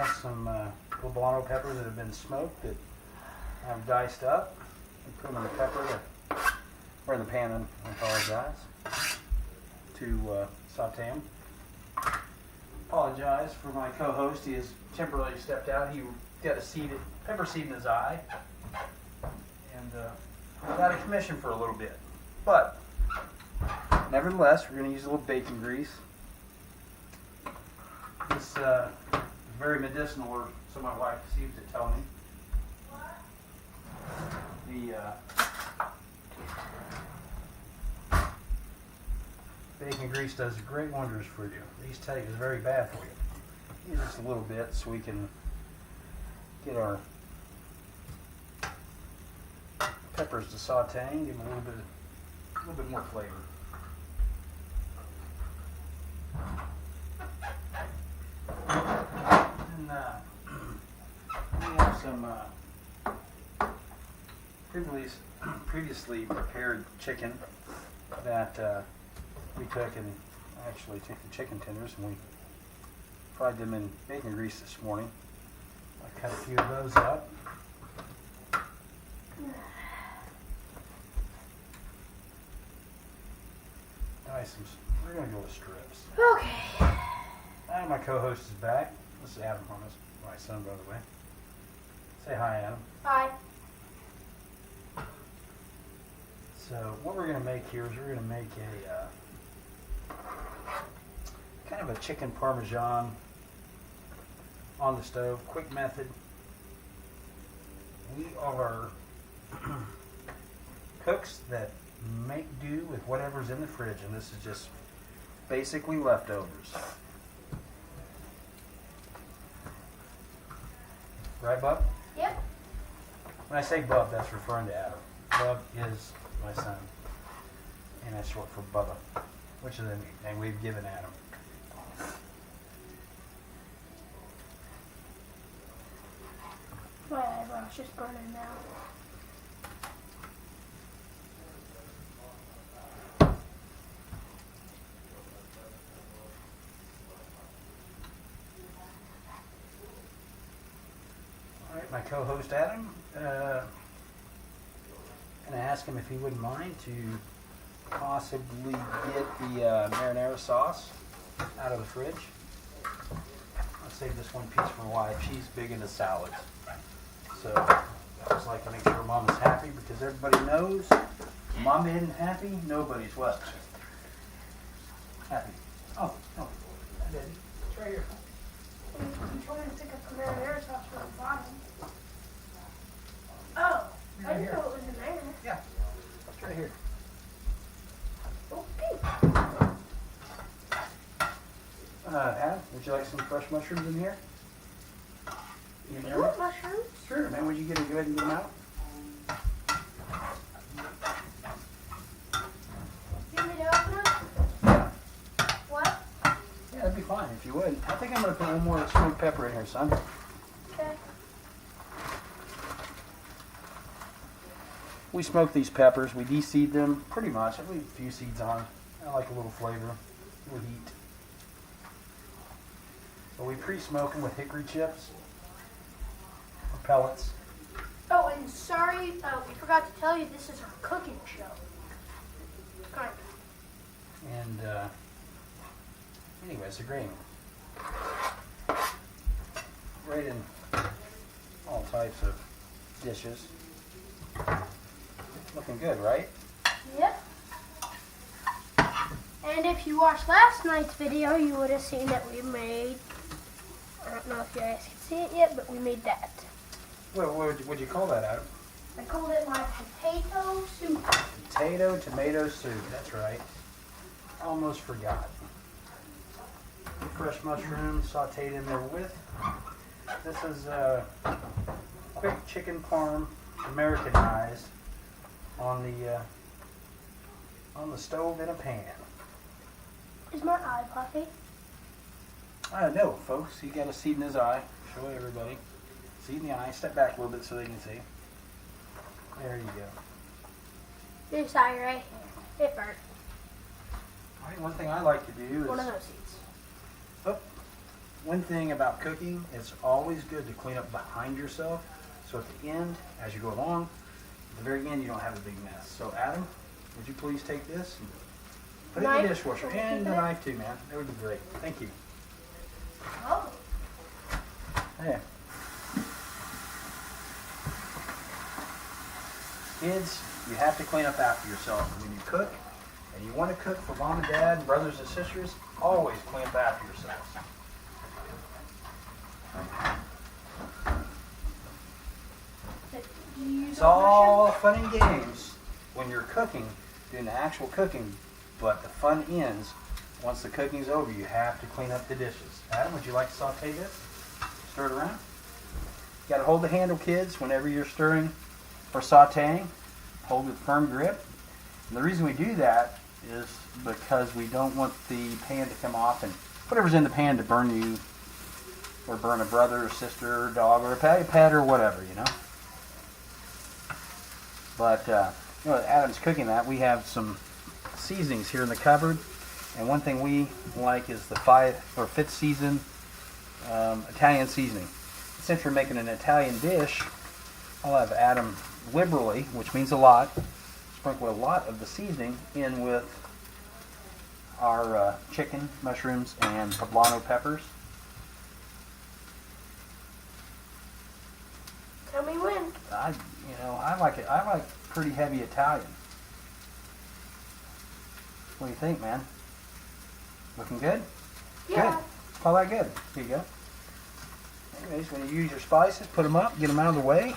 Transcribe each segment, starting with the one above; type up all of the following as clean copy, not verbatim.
have some poblano peppers that have been smoked that I've diced up and put them in the pepper or in the pan. I apologize to saute them. Apologize for my co-host. He has temporarily stepped out. He got a pepper seed in his eye and got out of commission for a little bit. But nevertheless, we're going to use a little bacon grease. This is very medicinal, or so my wife seems to tell me. The bacon grease does great wonders for you. These tell you it's very bad for you. Use just a little bit so we can get our peppers to saute and give them a little bit more flavor. And we have some previously prepared chicken that we took and actually took the chicken tenders and we fried them in bacon grease this morning. I cut a few of those up. We're going to go with strips. Okay. And my co-host is back. This is Adam Parmesan, my son, by the way. Say hi, Adam. Hi. So what we're going to make here is we're going to make a kind of a chicken Parmesan on the stove. Quick method. We are cooks that make do with whatever's in the fridge, and this is just basically leftovers. Right, Bub? Yep. When I say Bub, that's referring to Adam. Bub is my son, and that's short for Bubba, which is the nickname we've given Adam. My eyebrow's just burning now. My co-host Adam, going to ask him if he wouldn't mind to possibly get the marinara sauce out of the fridge. I'll save this one piece for wife. She's big into salads. So I just like to make sure Mom is happy because everybody knows if Mom isn't happy, nobody's what? Happy. Oh, no. I didn't. It's right here. You told me to pick up the marinara sauce from the bottom. Oh, I didn't know it was in there. Yeah, it's right here. Okay. Adam, would you like some fresh mushrooms in here? You want mushrooms? Sure, man. Would you go ahead and get them out? You want me to open them? Yeah. What? Yeah, that'd be fine if you would. I think I'm going to put one more smoked pepper in here, son. Okay. We smoke these peppers. We de-seed them pretty much. I leave a few seeds on. I like a little flavor, a little heat. So we pre-smoke them with hickory chips or pellets. Oh, and sorry, we forgot to tell you this is our cooking show. Kind of. And anyways, they're great. Great in all types of dishes. Looking good, right? Yep. And if you watched last night's video, you would have seen that we made, I don't know if you guys can see it yet, but we made that. What would you call that, Adam? I called it my potato soup. Potato tomato soup. That's right. Almost forgot. Fresh mushrooms sauteed in there with. This is quick chicken parm, Americanized on the stove in a pan. Is my eye puffy? I don't know, folks. He got a seed in his eye. Show everybody. Seed in the eye. Step back a little bit so they can see. There you go. This eye right here. It burnt. All right, one thing I like to do is... One of those seeds. Oh, one thing about cooking, it's always good to clean up behind yourself. So at the end, as you go along, at the very end, you don't have a big mess. So Adam, would you please take this and put it in the dishwasher, and the knife too, man. That would be great. Thank you. Oh. Hey. Kids, you have to clean up after yourself when you cook, and you want to cook for mom and dad, and brothers and sisters. Always clean up after yourselves. It's all fun and games when you're cooking, doing the actual cooking, but the fun ends once the cooking's over. You have to clean up the dishes. Adam, would you like to saute this? Stir it around. You got to hold the handle, kids, whenever you're stirring or sauteing. Hold with firm grip. And the reason we do that is because we don't want the pan to come off and whatever's in the pan to burn you or burn a brother or sister or dog or a pet or whatever, you know. But, you know, Adam's cooking that. We have some seasonings here in the cupboard. And one thing we like is the 5th or 5th season Italian seasoning. Since we're making an Italian dish, I'll have Adam liberally, which means a lot, sprinkle a lot of the seasoning in with our chicken, mushrooms, and poblano peppers. Tell me when. I like it. I like pretty heavy Italian. What do you think, man? Looking good? Yeah. Good. All that good. Here you go. Anyways, when you use your spices, put them up, get them out of the way.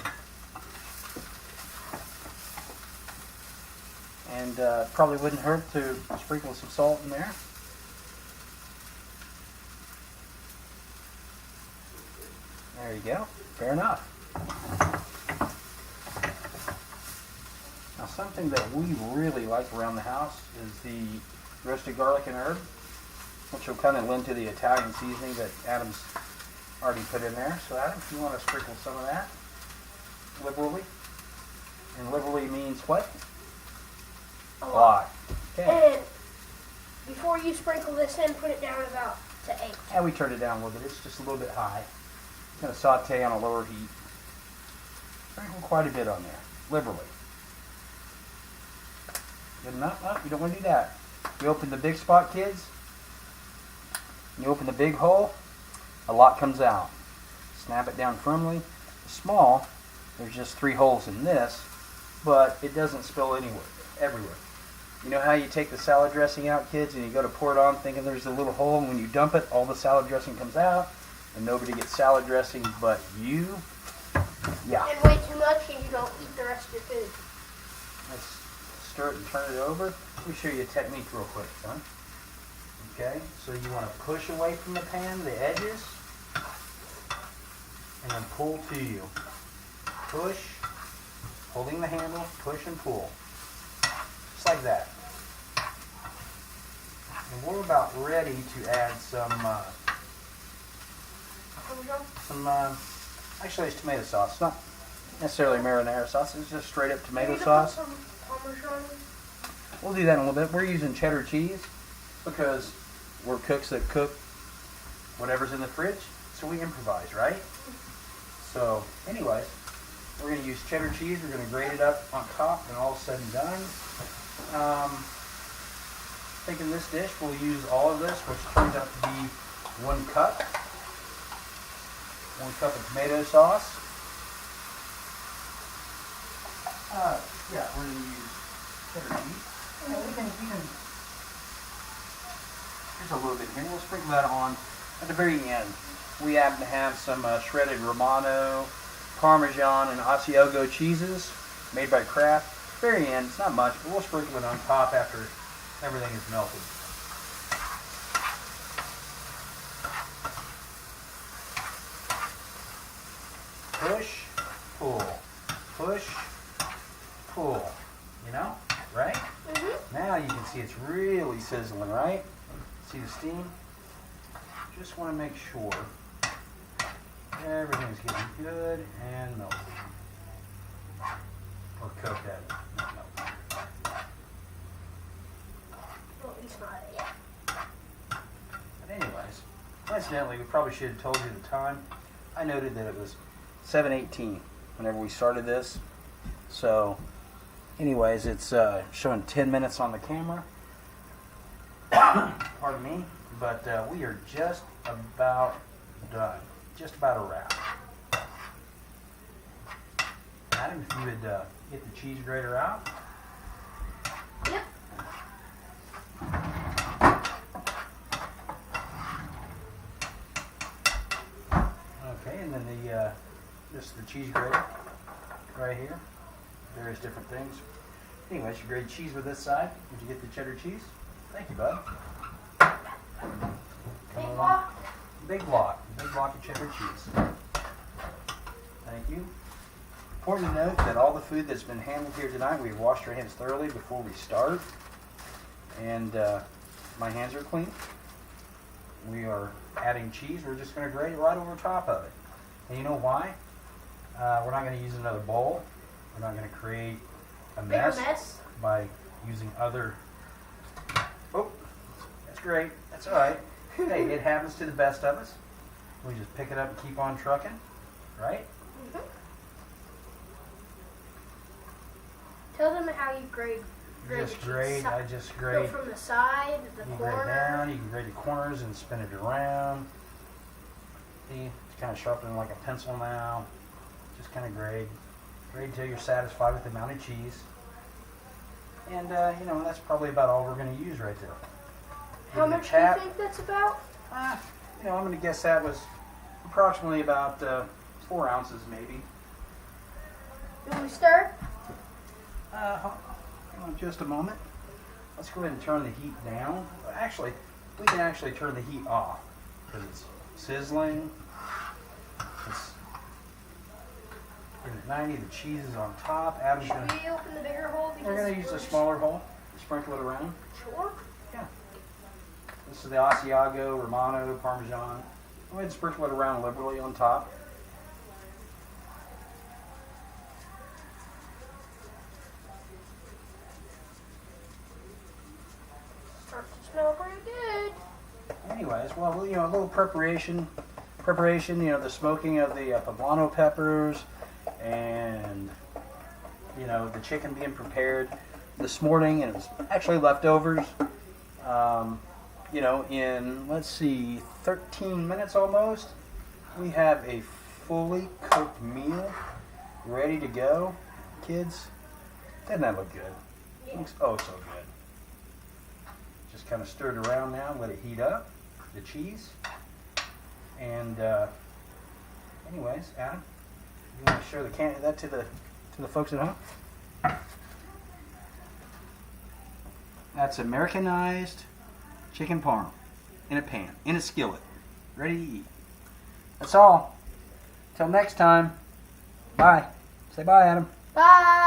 And probably wouldn't hurt to sprinkle some salt in there. There you go. Fair enough. Now something that we really like around the house is the roasted garlic and herb, which will kind of lend to the Italian seasoning that Adam's already put in there. So Adam, if you want to sprinkle some of that liberally. And liberally means what? A lot. Okay. And before you sprinkle this in, put it down about to 8. And we turned it down a little bit. It's just a little bit high. It's going to saute on a lower heat. Sprinkle quite a bit on there, liberally. Good enough? Oh, you don't want to do that. You open the big spot, kids. You open the big hole, a lot comes out. Snap it down firmly. Small, there's just 3 holes in this, but it doesn't spill everywhere. You know how you take the salad dressing out, kids, and you go to pour it on thinking there's a little hole, and when you dump it, all the salad dressing comes out, and nobody gets salad dressing but you? Yeah. And way too much, and you don't eat the rest of your food. Let's stir it and turn it over. Let me show you a technique real quick, son. Okay, so you want to push away from the pan, the edges, and then pull to you. Push, holding the handle, push and pull. Just like that. And we're about ready to add actually it's tomato sauce. It's not necessarily marinara sauce, it's just straight up tomato sauce. Put some Parmesan. We'll do that in a little bit. We're using cheddar cheese because we're cooks that cook whatever's in the fridge, so we improvise, right? So, anyways, we're going to use cheddar cheese. We're going to grate it up on top, and all said and done. I think in this dish we'll use all of this, which turns out to be 1 cup. 1 cup of tomato sauce. Yeah, we're going to use cheddar cheese. Yeah, we can, here's a little bit here. We'll sprinkle that on at the very end. We happen to have some shredded Romano, Parmesan, and Asiago cheeses made by Kraft. Very end, it's not much, but we'll sprinkle it on top after everything is melted. Push, pull, push, pull. You know, right? Mm-hmm. Now you can see it's really sizzling, right? See the steam? Just want to make sure everything's getting good and melted. Or cooked at not melted. Well, at least not yet. But anyways, Incidentally, we probably should have told you the time. I noted that it was 7:18 whenever we started this. So, anyways, it's showing 10 minutes on the camera. Pardon me. But we are just about done. Just about a wrap. Adam, if you would get the cheese grater out. Yep. Okay, and then this is the cheese grater right here. Various different things. Anyways, you grate cheese with this side. Did you get the cheddar cheese? Thank you, bud. Big block. Big block of cheddar cheese. Thank you. Important to note that all the food that's been handled here tonight, we've washed our hands thoroughly before we start. And my hands are clean. We are adding cheese. We're just going to grate it right over top of it. And you know why? We're not going to use another bowl. We're not going to create a mess by using other... Oh, that's great. That's all right. Hey, it happens to the best of us. We just pick it up and keep on trucking, right? Mm-hmm. Tell them how you grade Just the grade. cheese. I just grade. Go from the side, the You corner. grade down. You can grade the corners and spin it around. See, it's kind of sharpening like a pencil now. Just kind of grade. Grade until you're satisfied with the amount of cheese. And you know, that's probably about all we're going to use right there. How much do you think that's about? You know, I'm going to guess that was approximately about 4 ounces, maybe. You want me to stir? Hang on just a moment. Let's go ahead and turn the heat down. Actually, we can actually turn the heat off because it's sizzling. It's at 90. The cheese is on top. Adam's Should going to. we open the bigger hole? We're going to use a smaller hole. Sprinkle it around. Sure. Yeah. This is the Asiago, Romano, Parmesan. Go ahead and sprinkle it around liberally on top. Starts to smell pretty good. Anyways, well, you know, a little preparation, you know, the smoking of the poblano peppers and, you know, the chicken being prepared this morning, and it was actually leftovers, you know, in, let's see, 13 minutes almost, we have a fully cooked meal ready to go. Kids, doesn't that look good? Yeah. Looks oh so good. Just kind of stir it around now, let it heat up, the cheese. And anyways, Adam, you want to show that to the folks at home? That's Americanized chicken parm in a pan, in a skillet, ready to eat. That's all. Till next time. Bye. Say bye, Adam. Bye.